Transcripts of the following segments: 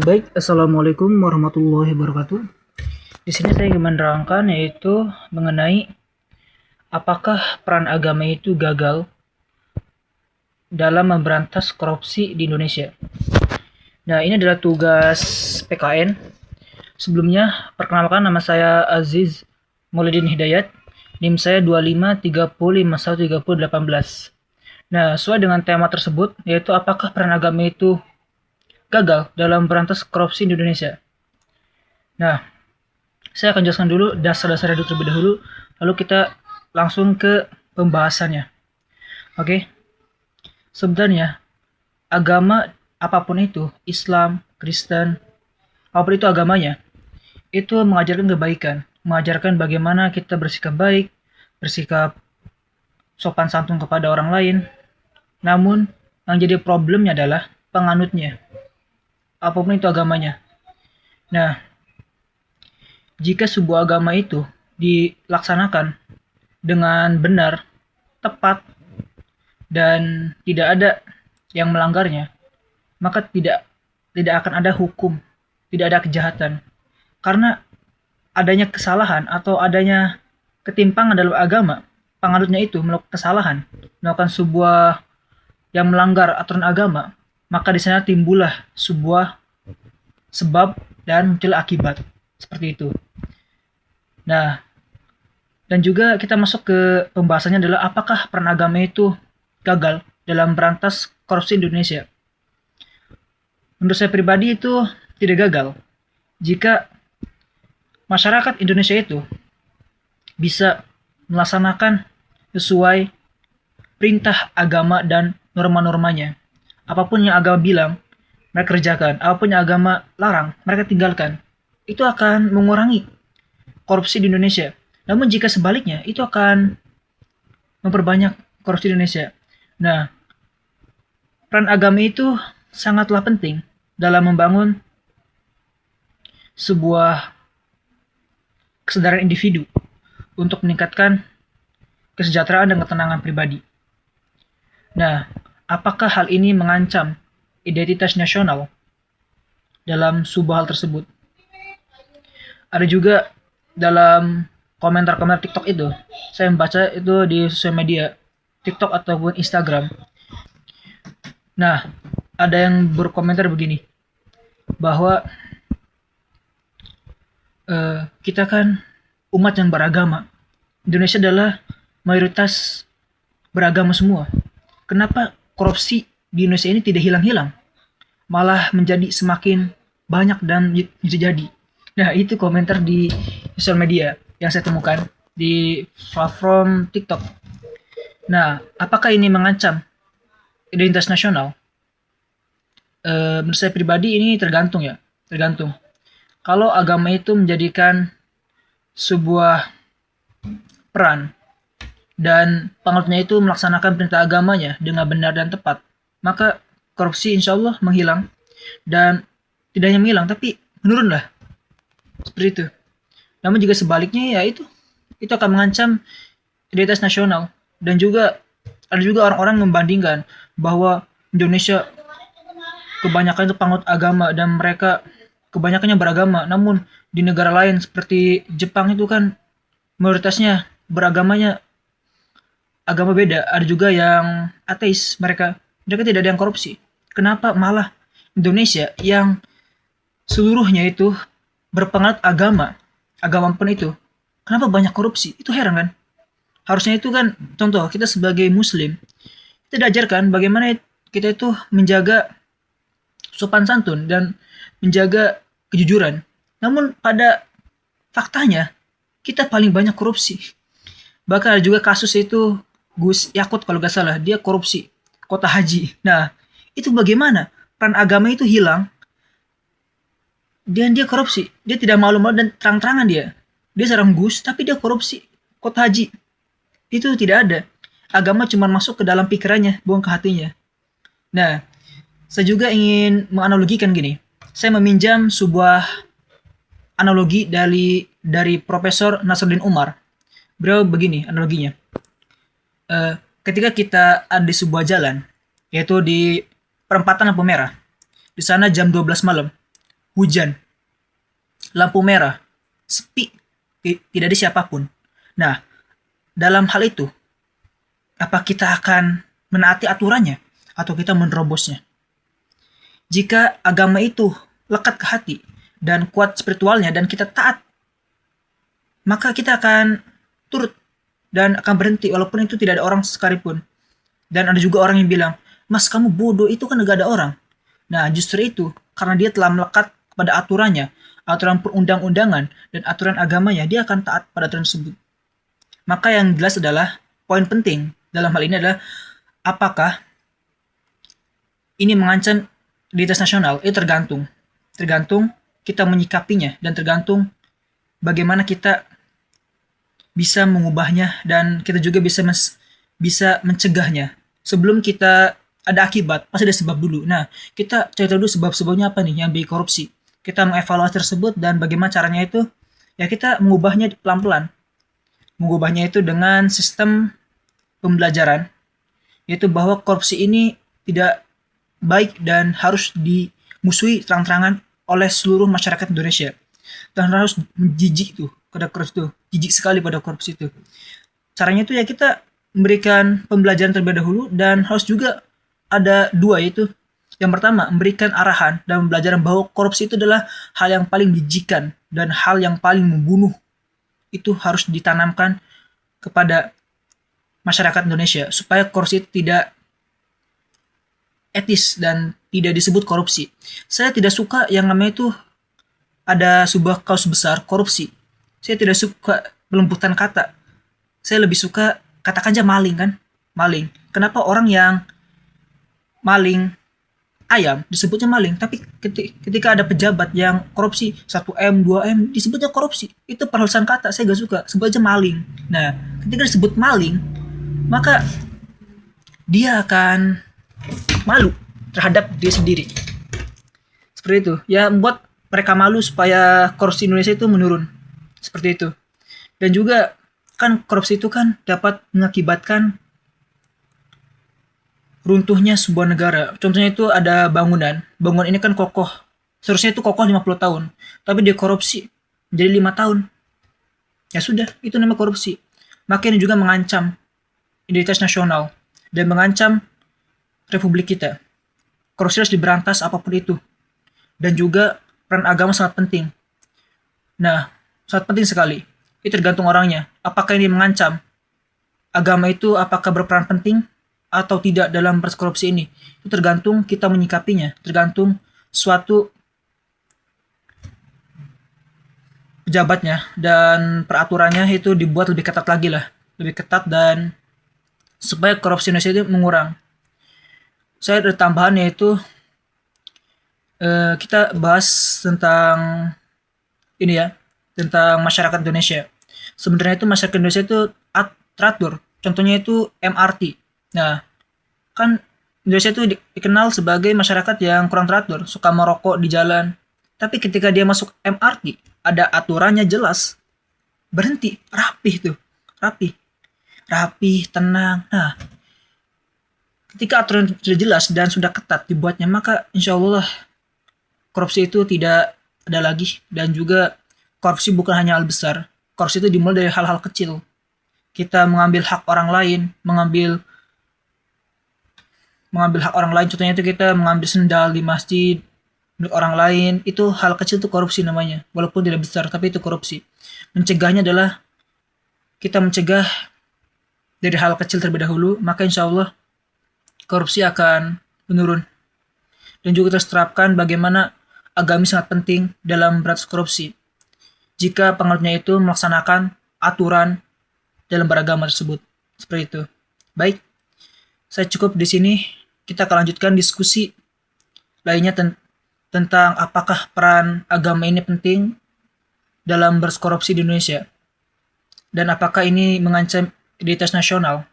Baik, assalamualaikum warahmatullahi wabarakatuh. Di sini saya ingin menerangkan yaitu mengenai apakah peran agama itu gagal dalam memberantas korupsi di Indonesia. Nah, ini adalah tugas PKN. Sebelumnya, perkenalkan nama saya Aziz Maulidin Hidayat. NIM saya 2530513018. Nah, sesuai dengan tema tersebut, yaitu apakah peran agama itu gagal dalam memberantas korupsi di Indonesia. Nah, saya akan jelaskan dulu dasar-dasarnya terlebih dahulu, lalu kita langsung ke pembahasannya. Oke, sebenarnya agama apapun itu, Islam, Kristen, apapun itu agamanya, itu mengajarkan kebaikan, mengajarkan bagaimana kita bersikap baik, bersikap sopan santun kepada orang lain. Namun, yang jadi problemnya adalah penganutnya, apapun itu agamanya. Nah, jika sebuah agama itu dilaksanakan dengan benar, tepat, dan tidak ada yang melanggarnya, maka tidak akan ada hukum, tidak ada kejahatan. Karena adanya kesalahan atau adanya ketimpangan dalam agama, penganutnya itu melakukan kesalahan, melakukan sebuah yang melanggar aturan agama, maka di sana timbullah sebuah sebab dan muncul akibat. Seperti itu. Nah, dan juga kita masuk ke pembahasannya adalah apakah peran agama itu gagal dalam berantas korupsi Indonesia. Menurut saya pribadi itu tidak gagal. Jika masyarakat Indonesia itu bisa melaksanakan sesuai perintah agama dan norma-normanya. Apapun yang agama bilang, mereka kerjakan. Apapun yang agama larang, mereka tinggalkan. Itu akan mengurangi korupsi di Indonesia. Namun jika sebaliknya, itu akan memperbanyak korupsi di Indonesia. Nah, peran agama itu sangatlah penting dalam membangun sebuah kesadaran individu untuk meningkatkan kesejahteraan dan ketenangan pribadi. Nah, apakah hal ini mengancam identitas nasional dalam sebuah hal tersebut? Ada juga dalam komentar-komentar TikTok itu, saya membaca itu di sosial media, TikTok ataupun Instagram. Nah, ada yang berkomentar begini, bahwa kita kan umat yang beragama. Indonesia adalah mayoritas beragama semua. Kenapa korupsi di Indonesia ini tidak hilang-hilang? Malah menjadi semakin banyak dan terjadi. Nah, itu komentar di sosial media yang saya temukan di platform TikTok. Nah, apakah ini mengancam identitas nasional? Menurut saya pribadi ini tergantung ya, tergantung. Kalau agama itu menjadikan sebuah peran dan penganutnya itu melaksanakan perintah agamanya dengan benar dan tepat, maka korupsi insya Allah menghilang, dan tidak hanya menghilang tapi menurunlah, seperti itu. Namun jika sebaliknya, ya itu akan mengancam identitas nasional. Dan juga ada juga orang-orang membandingkan bahwa Indonesia kebanyakan itu penganut agama dan mereka kebanyakannya beragama. Namun di negara lain seperti Jepang itu kan mayoritasnya beragamanya agama beda. Ada juga yang ateis, mereka tidak ada yang korupsi. Kenapa malah Indonesia yang seluruhnya itu berpengaruh agama pun itu, kenapa banyak korupsi? Itu heran kan? Harusnya itu kan, contoh kita sebagai muslim, kita diajarkan bagaimana kita itu menjaga sopan santun dan menjaga kejujuran. Namun pada faktanya, kita paling banyak korupsi. Bahkan ada juga kasus itu Gus Yakut kalau nggak salah, dia korupsi kota haji. Nah, itu bagaimana? Peran agama itu hilang dan dia korupsi. Dia tidak malu-malu dan terang-terangan dia. Dia seorang Gus, tapi dia korupsi kota haji. Itu tidak ada. Agama cuma masuk ke dalam pikirannya, bukan ke hatinya. Nah, saya juga ingin menganalogikan gini. Saya meminjam sebuah analogi dari Profesor Nasruddin Umar. Beliau begini analoginya. Ketika kita ada di sebuah jalan, yaitu di perempatan lampu merah, Di sana jam 12 malam, hujan, lampu merah, sepi, tidak ada siapapun. Nah, dalam hal itu, apa kita akan menaati aturannya atau kita menerobosnya? Jika agama itu lekat ke hati dan kuat spiritualnya dan kita taat, maka kita akan turut dan akan berhenti walaupun itu tidak ada orang sekalipun. Dan ada juga orang yang bilang, "Mas, kamu bodoh, itu kan gak ada orang." Nah, justru itu, karena dia telah melekat pada aturannya, aturan perundang-undangan, dan aturan agamanya, dia akan taat pada aturan tersebut. Maka yang jelas adalah, poin penting dalam hal ini adalah, apakah ini mengancam identitas nasional? Itu tergantung. Tergantung kita menyikapinya, dan tergantung bagaimana kita bisa mengubahnya, dan kita juga bisa mencegahnya. Sebelum kita ada akibat, pasti ada sebab dulu. Nah, kita cari tahu dulu sebab-sebabnya apa nih yang bikin korupsi. Kita mengevaluasi tersebut dan bagaimana caranya itu, ya kita mengubahnya pelan-pelan. Mengubahnya itu dengan sistem pembelajaran, yaitu bahwa korupsi ini tidak baik dan harus dimusuhi terang-terangan oleh seluruh masyarakat Indonesia. Dan harus jijik tuh pada korupsi itu, jijik sekali pada korupsi itu. Caranya itu ya kita memberikan pembelajaran terlebih dahulu dan harus juga ada dua, yaitu yang pertama memberikan arahan dan pembelajaran bahwa korupsi itu adalah hal yang paling menjijikan dan hal yang paling membunuh. Itu harus ditanamkan kepada masyarakat Indonesia supaya korupsi itu tidak etis dan tidak disebut korupsi. Saya tidak suka yang namanya itu ada sebuah kasus besar korupsi. Saya tidak suka pelembutan kata. Saya lebih suka katakan aja maling kan, maling. Kenapa orang yang maling ayam disebutnya maling, tapi ketika ada pejabat yang korupsi 1M, 2M disebutnya korupsi? Itu perhalusan kata, saya gak suka, sebut aja maling. Nah, ketika disebut maling, maka dia akan malu terhadap dia sendiri. Seperti itu. Ya, membuat mereka malu supaya korupsi Indonesia itu menurun. Seperti itu. Dan juga kan korupsi itu kan dapat mengakibatkan runtuhnya sebuah negara. Contohnya itu ada bangunan. Bangunan ini kan kokoh. Seharusnya itu kokoh 50 tahun. Tapi dia korupsi menjadi 5 tahun. Ya sudah, itu namanya korupsi. Maka ini juga mengancam identitas nasional dan mengancam republik kita. Korupsi harus diberantas apapun itu. Dan juga peran agama sangat penting. Nah, sangat penting sekali. Itu tergantung orangnya. Apakah ini mengancam agama itu, apakah berperan penting atau tidak dalam proses korupsi ini? Itu tergantung kita menyikapinya. Tergantung suatu pejabatnya dan peraturannya itu dibuat lebih ketat lagi lah. Lebih ketat dan supaya korupsi Indonesia itu mengurang. Saya ada tambahan yaitu kita bahas tentang ini ya, tentang masyarakat Indonesia. Sebenarnya itu masyarakat Indonesia itu teratur. Contohnya itu MRT. Nah, kan Indonesia itu dikenal sebagai masyarakat yang kurang teratur, suka merokok di jalan. Tapi ketika dia masuk MRT, ada aturannya jelas. Berhenti, rapih tuh. Rapih, tenang. Nah, ketika aturan sudah jelas dan sudah ketat dibuatnya, maka insya Allah korupsi itu tidak ada lagi. Dan juga korupsi bukan hanya hal besar. Korupsi itu dimulai dari hal-hal kecil. Kita mengambil hak orang lain, mengambil hak orang lain. Contohnya itu kita mengambil sendal di masjid milik orang lain. Itu hal kecil, itu korupsi namanya. Walaupun tidak besar, tapi itu korupsi. Mencegahnya adalah kita mencegah dari hal kecil terlebih dahulu, maka insya Allah korupsi akan menurun. Dan juga terterapkan bagaimana agama sangat penting dalam berantas korupsi. Jika penganutnya itu melaksanakan aturan dalam beragama tersebut. Seperti itu. Baik, saya cukup di sini. Kita akan lanjutkan diskusi lainnya tentang apakah peran agama ini penting dalam berantas korupsi di Indonesia. Dan apakah ini mengancam identitas nasional.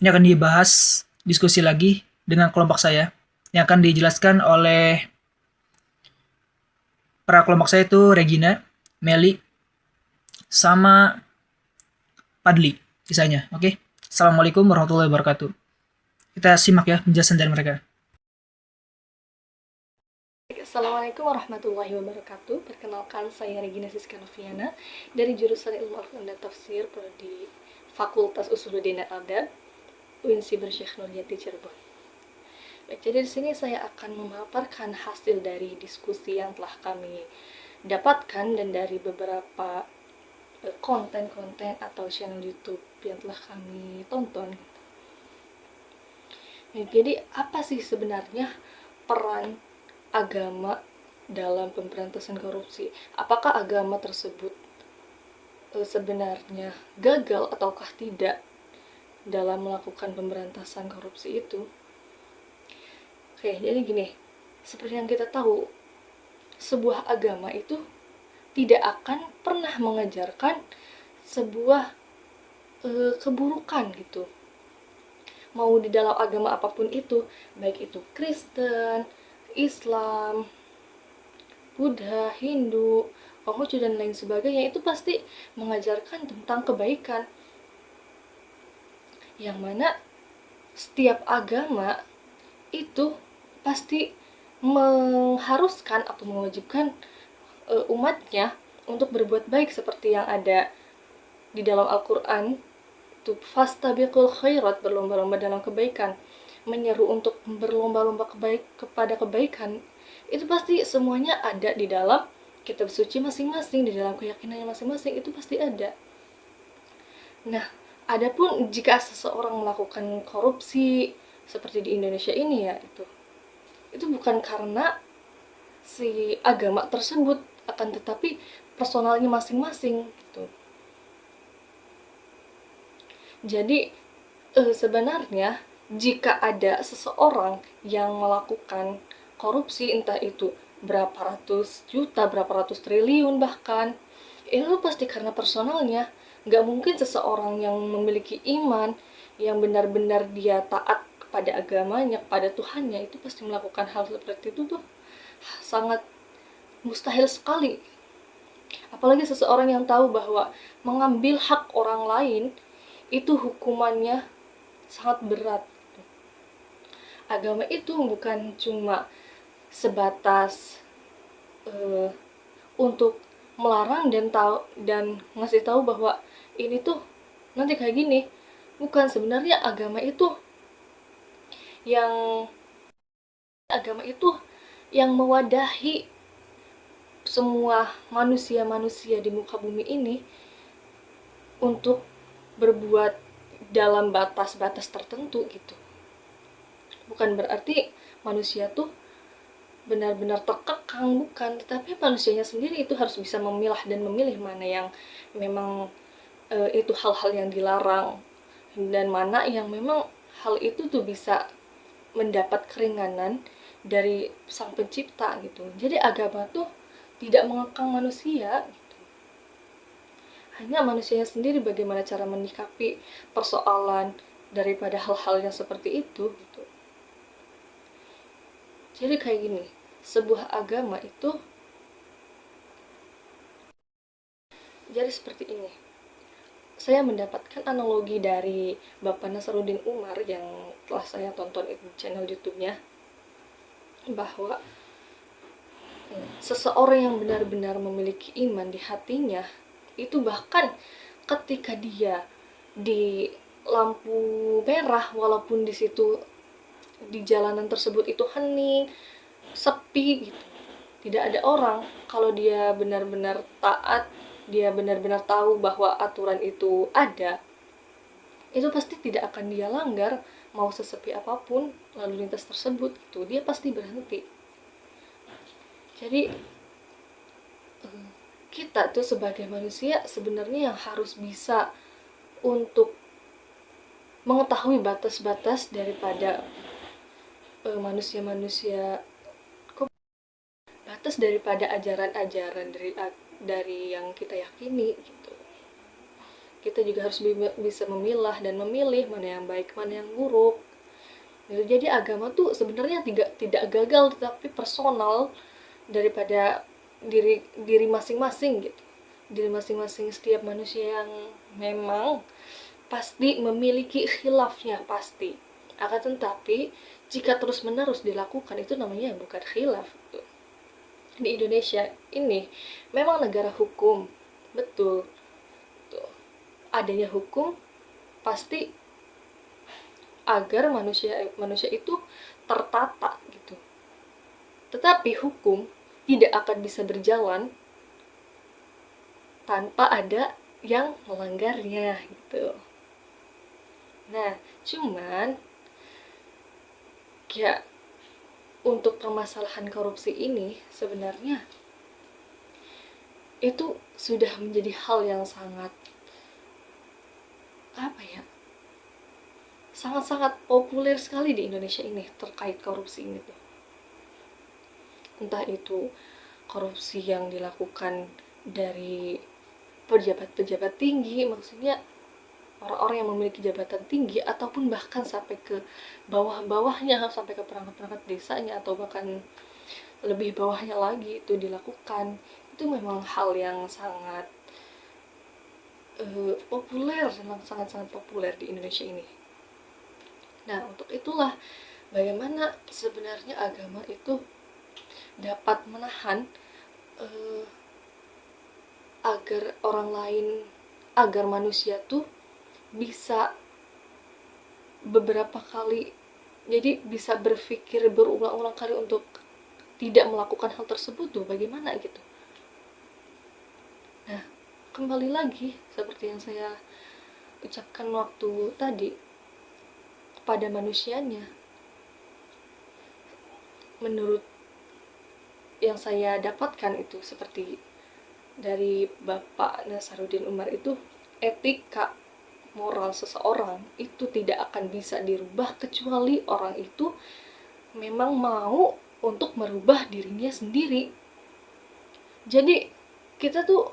Ini akan dibahas diskusi lagi dengan kelompok saya yang akan dijelaskan oleh para kelompok saya itu Regina, Meli, sama Padli kisahnya. Oke. Assalamualaikum warahmatullahi wabarakatuh. Kita simak ya penjelasan dari mereka. Assalamualaikum warahmatullahi wabarakatuh. Perkenalkan, saya Regina Siska Noviana dari jurusan Ilmu Al-Quran dan Tafsir Prodi Fakultas Usuluddin dan Adab UIN Siber Syekh Nurjati Cirebon. Baik, jadi di sini saya akan memaparkan hasil dari diskusi yang telah kami dapatkan dan dari beberapa konten-konten atau channel YouTube yang telah kami tonton. Jadi apa sih sebenarnya peran agama dalam pemberantasan korupsi? Apakah agama tersebut sebenarnya gagal ataukah tidak dalam melakukan pemberantasan korupsi itu? Oke, jadi gini, seperti yang kita tahu, sebuah agama itu tidak akan pernah mengajarkan sebuah keburukan gitu. Mau di dalam agama apapun itu, baik itu Kristen, Islam, Buddha, Hindu, Konghucu dan lain sebagainya, itu pasti mengajarkan tentang kebaikan. Yang mana setiap agama itu pasti mengharuskan atau mewajibkan umatnya untuk berbuat baik, seperti yang ada di dalam Al-Quran, itu fastabiqul khairat, berlomba-lomba dalam kebaikan, menyeru untuk berlomba-lomba kepada kebaikan. Itu pasti semuanya ada di dalam kitab suci masing-masing, di dalam keyakinannya masing-masing, itu pasti ada. Nah, adapun jika seseorang melakukan korupsi seperti di Indonesia ini ya, itu bukan karena si agama tersebut, akan tetapi personalnya masing-masing gitu. Jadi sebenarnya jika ada seseorang yang melakukan korupsi, entah itu berapa ratus juta, berapa ratus triliun bahkan, itu pasti karena personalnya. Nggak mungkin seseorang yang memiliki iman, yang benar-benar dia taat kepada agamanya, kepada Tuhannya, itu pasti melakukan hal seperti itu tuh sangat mustahil sekali. Apalagi seseorang yang tahu bahwa mengambil hak orang lain itu hukumannya sangat berat. Agama itu bukan cuma sebatas untuk melarang dan ngasih tahu bahwa ini tuh nanti kayak gini. Bukan, sebenarnya yang agama itu yang mewadahi semua manusia-manusia di muka bumi ini untuk berbuat dalam batas-batas tertentu gitu. Bukan berarti manusia tuh benar-benar terkekang, bukan, tetapi manusianya sendiri itu harus bisa memilah dan memilih mana yang memang itu hal-hal yang dilarang, dan mana yang memang hal itu tuh bisa mendapat keringanan dari sang pencipta gitu. Jadi agama tuh tidak mengekang manusia gitu. Hanya manusianya sendiri bagaimana cara menyikapi persoalan daripada hal-hal yang seperti itu gitu. Jadi kayak gini, sebuah agama itu jadi seperti ini. Saya mendapatkan analogi dari Bapak Nasaruddin Umar yang telah saya tonton di channel YouTube-nya, bahwa seseorang yang benar-benar memiliki iman di hatinya, itu bahkan ketika dia di lampu merah, walaupun di situ di jalanan tersebut itu hening, sepi gitu, tidak ada orang, kalau dia benar-benar taat, dia benar-benar tahu bahwa aturan itu ada, itu pasti tidak akan dia langgar. Mau sesepi apapun lalu lintas tersebut gitu, dia pasti berhenti. Jadi kita tuh sebagai manusia sebenarnya yang harus bisa untuk mengetahui batas-batas daripada manusia-manusia, batas daripada ajaran-ajaran dari yang kita yakini gitu. Kita juga harus bisa memilah dan memilih mana yang baik, mana yang buruk. Jadi agama tuh sebenarnya tidak gagal, tetapi personal daripada diri masing-masing gitu. Diri masing-masing setiap manusia yang memang pasti memiliki khilafnya pasti. Akan tetapi jika terus-menerus dilakukan, itu namanya bukan khilaf gitu. di Indonesia ini memang negara hukum, betul. Tuh, adanya hukum pasti agar manusia manusia itu tertata gitu. Tetapi hukum tidak akan bisa berjalan tanpa ada yang melanggarnya gitu. Nah, cuman ya untuk permasalahan korupsi ini sebenarnya itu sudah menjadi hal yang sangat apa ya? Sangat-sangat populer sekali di Indonesia ini terkait korupsi ini tuh. Entah itu korupsi yang dilakukan dari pejabat-pejabat tinggi, maksudnya orang-orang yang memiliki jabatan tinggi, ataupun bahkan sampai ke bawah-bawahnya, sampai ke perangkat-perangkat desanya, atau bahkan lebih bawahnya lagi itu dilakukan. Itu memang hal yang sangat populer, memang sangat-sangat populer di Indonesia ini. Nah, untuk itulah bagaimana sebenarnya agama itu dapat menahan uh, agar orang lain, agar manusia tuh bisa beberapa kali, jadi bisa berpikir berulang-ulang kali untuk tidak melakukan hal tersebut tuh bagaimana gitu. Nah, kembali lagi seperti yang saya ucapkan waktu tadi, pada manusianya. Menurut yang saya dapatkan itu seperti dari Bapak Nasaruddin Umar itu, etika moral seseorang itu tidak akan bisa dirubah kecuali orang itu memang mau untuk merubah dirinya sendiri. Jadi kita tuh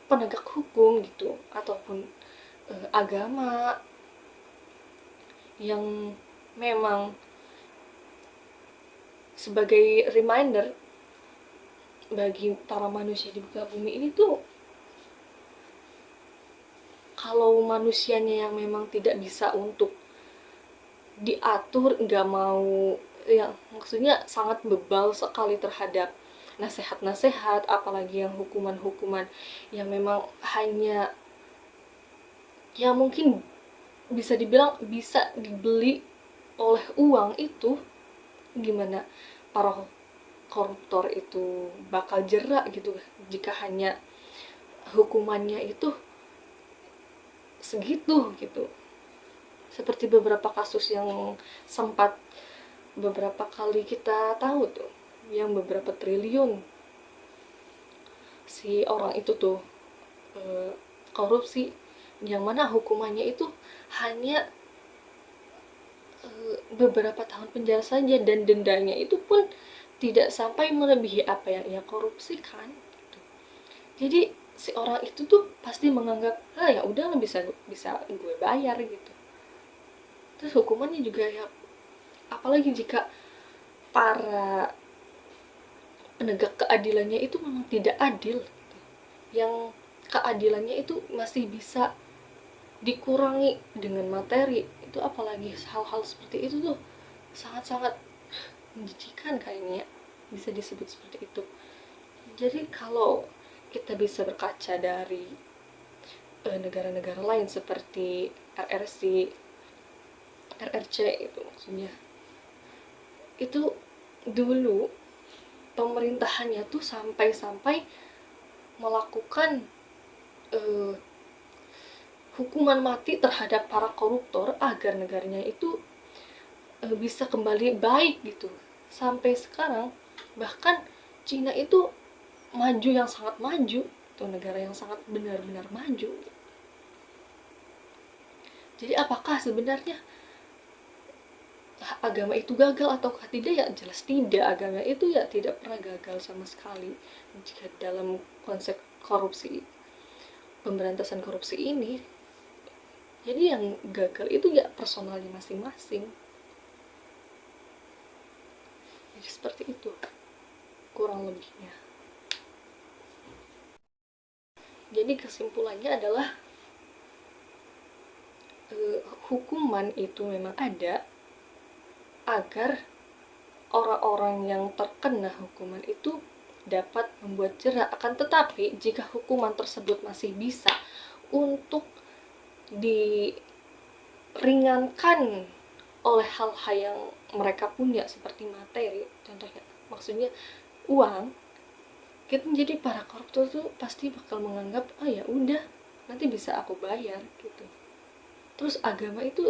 penegak hukum gitu, ataupun agama yang memang sebagai reminder bagi para manusia di muka bumi ini tuh, kalau manusianya yang memang tidak bisa untuk diatur, nggak mau, yang maksudnya sangat bebal sekali terhadap nasihat-nasihat, apalagi yang hukuman-hukuman yang memang hanya, ya mungkin bisa dibilang bisa dibeli oleh uang, itu gimana para koruptor itu bakal jerak gitu jika hanya hukumannya itu segitu gitu. Seperti beberapa kasus yang sempat beberapa kali kita tahu tuh, yang beberapa triliun si orang itu tuh korupsi, yang mana hukumannya itu hanya beberapa tahun penjara saja, dan dendanya itu pun tidak sampai melebihi apa yang ia korupsikan gitu. Jadi si orang itu tuh pasti menganggap, ah ya udah, bisa bisa gue bayar gitu. Terus hukumannya juga ya, apalagi jika para penegak keadilannya itu memang tidak adil gitu. Yang keadilannya itu masih bisa dikurangi dengan materi, itu apalagi hal-hal seperti itu tuh sangat-sangat menjijikan kayaknya, bisa disebut seperti itu. Jadi kalau kita bisa berkaca dari negara-negara lain seperti RRC, RRC itu maksudnya, itu dulu pemerintahannya tuh sampai-sampai melakukan eh, hukuman mati terhadap para koruptor agar negaranya itu bisa kembali baik gitu. Sampai sekarang bahkan Cina itu maju, yang sangat maju, itu negara yang sangat benar-benar maju. Jadi apakah sebenarnya agama itu gagal ataukah tidak? Ya jelas tidak, agama itu ya tidak pernah gagal sama sekali jika dalam konsep korupsi, pemberantasan korupsi ini. Jadi yang gagal itu ya personalnya masing-masing. Jadi seperti itu kurang lebihnya. Jadi kesimpulannya adalah hukuman itu memang ada agar orang-orang yang terkena hukuman itu dapat membuat jera. Akan tetapi jika hukuman tersebut masih bisa untuk diringankan oleh hal-hal yang mereka punya seperti materi, contohnya maksudnya uang, kita jadi para koruptor tuh pasti bakal menganggap ya udah nanti bisa aku bayar gitu. Terus agama itu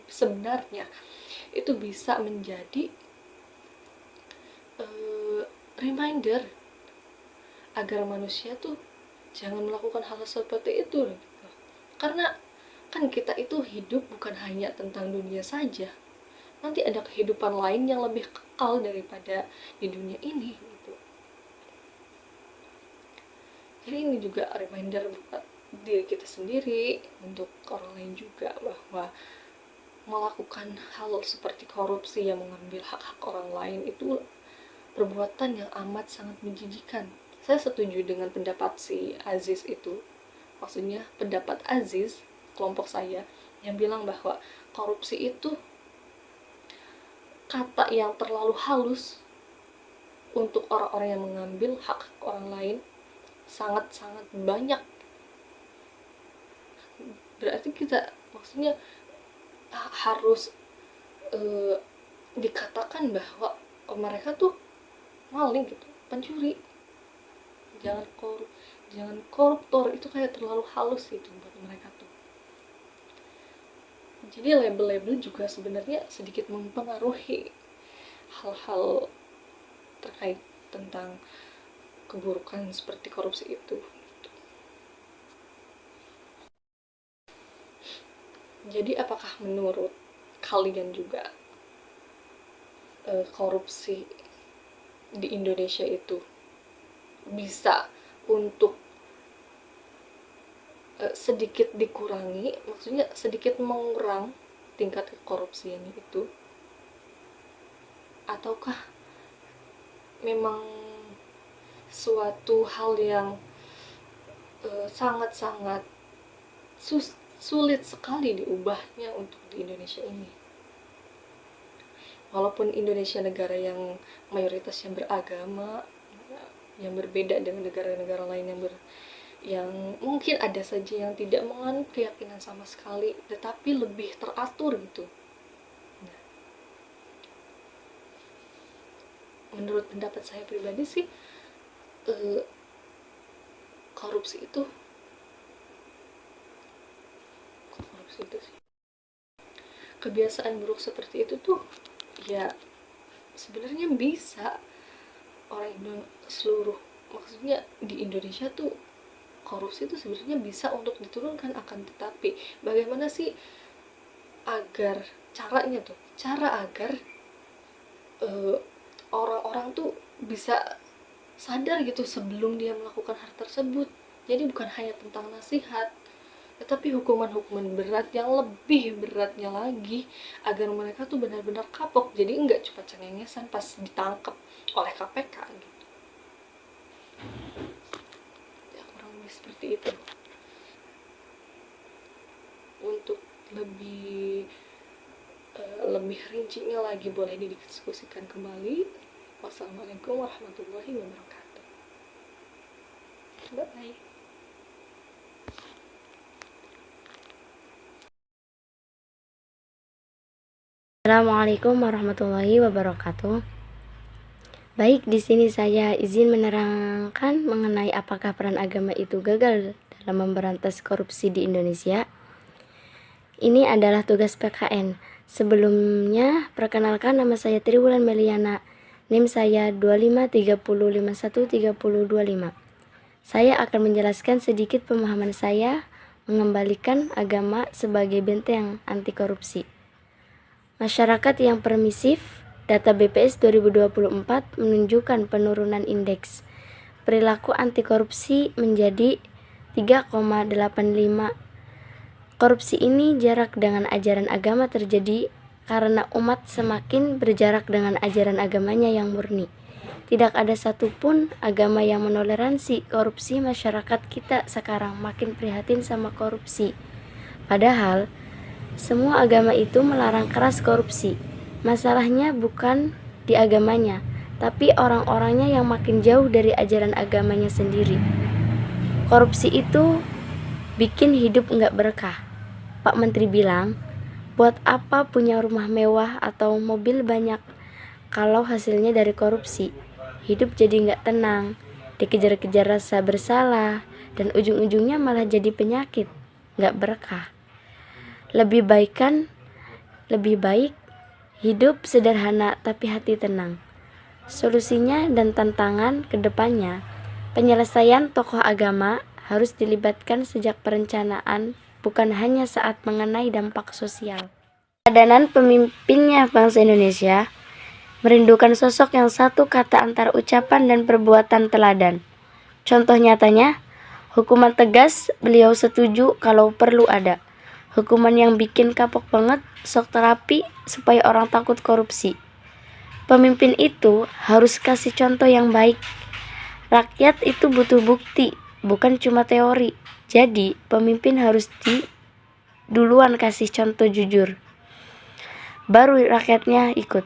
sebenarnya itu bisa menjadi reminder agar manusia tuh jangan melakukan hal seperti itu gitu. Karena kan kita itu hidup bukan hanya tentang dunia saja, nanti ada kehidupan lain yang lebih kekal daripada di dunia ini gitu. Jadi ini juga reminder buat diri kita sendiri, untuk orang lain juga, bahwa melakukan hal seperti korupsi yang mengambil hak-hak orang lain itu perbuatan yang amat sangat menjijikan. Saya setuju dengan pendapat si Aziz itu, maksudnya pendapat Aziz, kelompok saya, yang bilang bahwa korupsi itu kata yang terlalu halus untuk orang-orang yang mengambil hak orang lain, sangat-sangat banyak. Berarti kita maksudnya harus dikatakan bahwa mereka tuh maling gitu, pencuri, jangan koruptor, itu kayak terlalu halus gitu buat mereka tuh. Jadi label-label juga sebenarnya sedikit mempengaruhi hal-hal terkait tentang keburukan seperti korupsi itu. Jadi apakah menurut kalian juga korupsi di Indonesia itu bisa untuk sedikit dikurangi, maksudnya sedikit mengurang tingkat korupsian itu, ataukah memang suatu hal yang sangat-sangat sulit sekali diubahnya untuk di Indonesia ini? Walaupun Indonesia negara yang mayoritasnya beragama, yang berbeda dengan negara-negara lain yang mungkin ada saja yang tidak menganut keyakinan sama sekali, tetapi lebih teratur gitu. Nah, menurut pendapat saya pribadi sih, korupsi itu sih kebiasaan buruk seperti itu tuh ya sebenarnya bisa orang seluruh, maksudnya di Indonesia tuh korupsi itu sebenarnya bisa untuk diturunkan, akan tetapi bagaimana sih agar cara agar orang-orang tuh bisa sadar gitu sebelum dia melakukan hal tersebut. Jadi bukan hanya tentang nasihat, tetapi hukuman-hukuman berat yang lebih beratnya lagi agar mereka tuh benar-benar kapok, jadi nggak cuma cengengesan pas ditangkap oleh KPK gitu ya, kurang lebih seperti itu. Untuk lebih rincinya lagi boleh didiskusikan kembali. Wassalamualaikum warahmatullahi wabarakatuh. Bye. Assalamualaikum warahmatullahi wabarakatuh. Baik, di sini saya izin menerangkan mengenai apakah peran agama itu gagal dalam memberantas korupsi di Indonesia. Ini adalah tugas PKN. Sebelumnya, perkenalkan, nama saya Triwulan Meliana. NIM saya 2530513025. Saya akan menjelaskan sedikit pemahaman saya mengembalikan agama sebagai benteng anti korupsi. Masyarakat yang permisif, data BPS 2024 menunjukkan penurunan indeks perilaku anti korupsi menjadi 3,85. Korupsi ini jarak dengan ajaran agama terjadi karena umat semakin berjarak dengan ajaran agamanya yang murni. Tidak ada satupun agama yang menoleransi korupsi. Masyarakat kita sekarang makin prihatin sama korupsi. Padahal semua agama itu melarang keras korupsi. Masalahnya bukan di agamanya, tapi orang-orangnya yang makin jauh dari ajaran agamanya sendiri. Korupsi itu bikin hidup nggak berkah. Pak Menteri bilang, buat apa punya rumah mewah atau mobil banyak kalau hasilnya dari korupsi? Hidup jadi nggak tenang, dikejar-kejar rasa bersalah, dan ujung-ujungnya malah jadi penyakit, nggak berkah. Lebih baik hidup sederhana tapi hati tenang. Solusinya dan tantangan ke depannya, penyelesaian tokoh agama harus dilibatkan sejak perencanaan, bukan hanya saat mengenai dampak sosial. Padanan pemimpinnya bangsa Indonesia merindukan sosok yang satu kata antara ucapan dan perbuatan teladan. Contoh nyatanya, hukuman tegas beliau setuju kalau perlu ada. Hukuman yang bikin kapok banget, sok terapi supaya orang takut korupsi. Pemimpin itu harus kasih contoh yang baik. Rakyat itu butuh bukti, bukan cuma teori. Jadi, pemimpin harus duluan kasih contoh jujur. Baru rakyatnya ikut.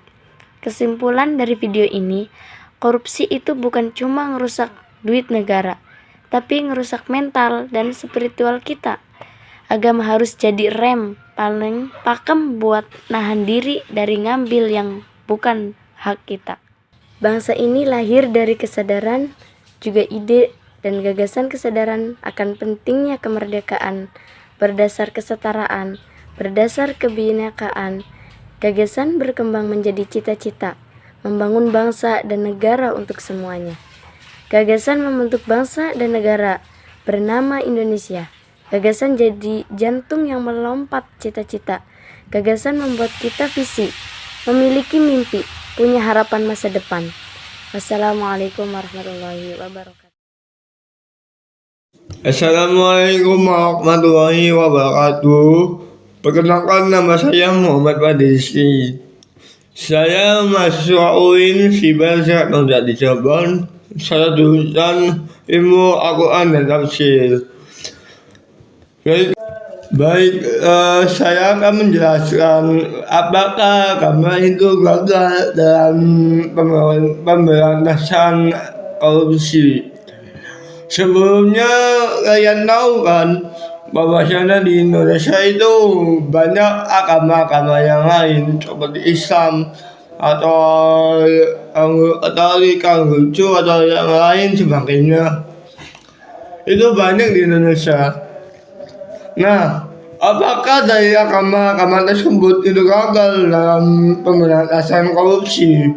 Kesimpulan dari video ini, korupsi itu bukan cuma ngerusak duit negara, tapi ngerusak mental dan spiritual kita. Agama harus jadi rem paling pakem buat nahan diri dari ngambil yang bukan hak kita. Bangsa ini lahir dari kesadaran, juga ide dan gagasan kesadaran akan pentingnya kemerdekaan berdasar kesetaraan, berdasar kebinekaan. Gagasan berkembang menjadi cita-cita, membangun bangsa dan negara untuk semuanya. Gagasan membentuk bangsa dan negara bernama Indonesia. Gagasan jadi jantung yang melompat cita-cita. Gagasan membuat kita visi, memiliki mimpi, punya harapan masa depan. Wassalamualaikum warahmatullahi wabarakatuh. Assalamualaikum warahmatullahi wabarakatuh. Perkenalkan, nama saya Muhammad Wadisi. Saya mahasiswa UIN Siber Sehat di Cirebon. Saya jurusan Ilmu Al-Quran dan Tafsir. Baik, saya akan menjelaskan apakah agama itu gagal dalam pemberantasan korupsi. Sebelumnya kalian tahu kan bahwasanya di Indonesia itu banyak agama-agama yang lain seperti Islam atau Katolik, Konghucu atau yang lain sebagainya. Itu banyak di Indonesia. Nah, apakah dari agama-agama tersebut itu gagal dalam pemberantasan korupsi?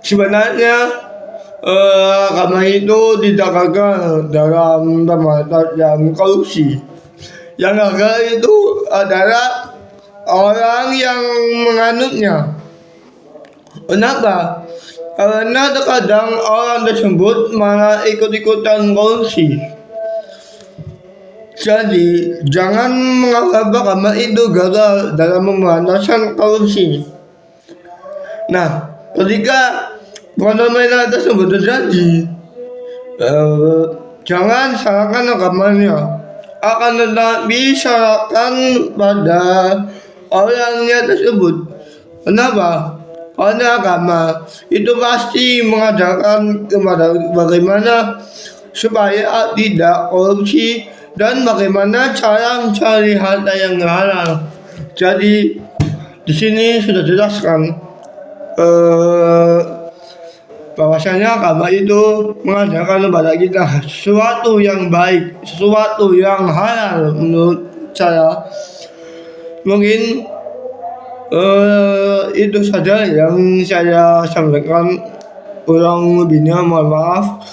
Sebenarnya agama itu tidak gagal dalam pemberantasan korupsi. Yang gagal itu adalah orang yang menganutnya. Kenapa? Karena terkadang orang tersebut malah ikut-ikutan korupsi. Jadi, jangan menganggap agama itu gagal dalam pemberantasan korupsi. Nah, ketika fenomena tersebut terjadi, jangan salahkan agamanya, akan tetapi salahkan pada orangnya tersebut. Kenapa? Karena agama itu pasti mengajarkan kepada bagaimana supaya tidak korupsi dan bagaimana cara mencari harta yang halal. Jadi di sini sudah jelaskan bahwasanya agama itu mengajarkan kepada kita sesuatu yang baik, sesuatu yang halal menurut saya. Mungkin itu saja yang saya sampaikan. Kurang lebihnya mohon maaf.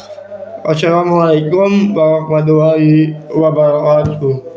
Wassalamualaikum warahmatullahi wabarakatuh.